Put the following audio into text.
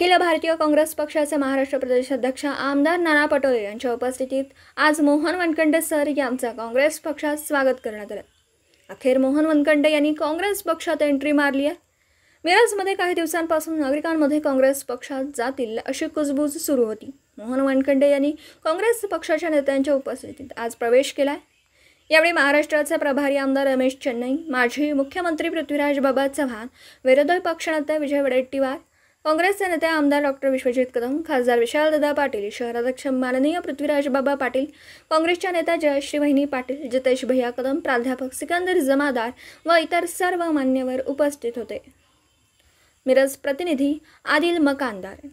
अखिल भारतीय काँग्रेस पक्षाचे महाराष्ट्र प्रदेश अध्यक्ष आमदार नाना पटोले यांच्या उपस्थितीत आज मोहन वनखंडे सर यांचा काँग्रेस पक्षात स्वागत करण्यात आले। अखेर मोहन वनखंडे यांनी काँग्रेस पक्षात एंट्री मारली आहे। मिरजमध्ये काही दिवसांपासून नागरिकांमध्ये काँग्रेस पक्षात जातील अशी कुजबूज सुरू होती। मोहन वनखंडे यांनी काँग्रेस पक्षाच्या नेत्यांच्या उपस्थितीत आज प्रवेश केला। यावेळी महाराष्ट्राचे प्रभारी आमदार रमेश चन्नई, माजी मुख्यमंत्री पृथ्वीराज बाबा चव्हाण, विरोधी पक्षनेते विजय वडेट्टीवार, काँग्रेसचे नेते आमदार डॉक्टर विश्वजित कदम, खासदार विशालदादा पाटील, शहराध्यक्ष माननीय पृथ्वीराज बाबा पाटील, काँग्रेसच्या नेत्या जयश्री वहिनी पाटील, जितेश भैया कदम, प्राध्यापक सिकंदर जमादार व इतर सर्व मान्यवर उपस्थित होते। मिरज प्रतिनिधी आदिल मकानदार।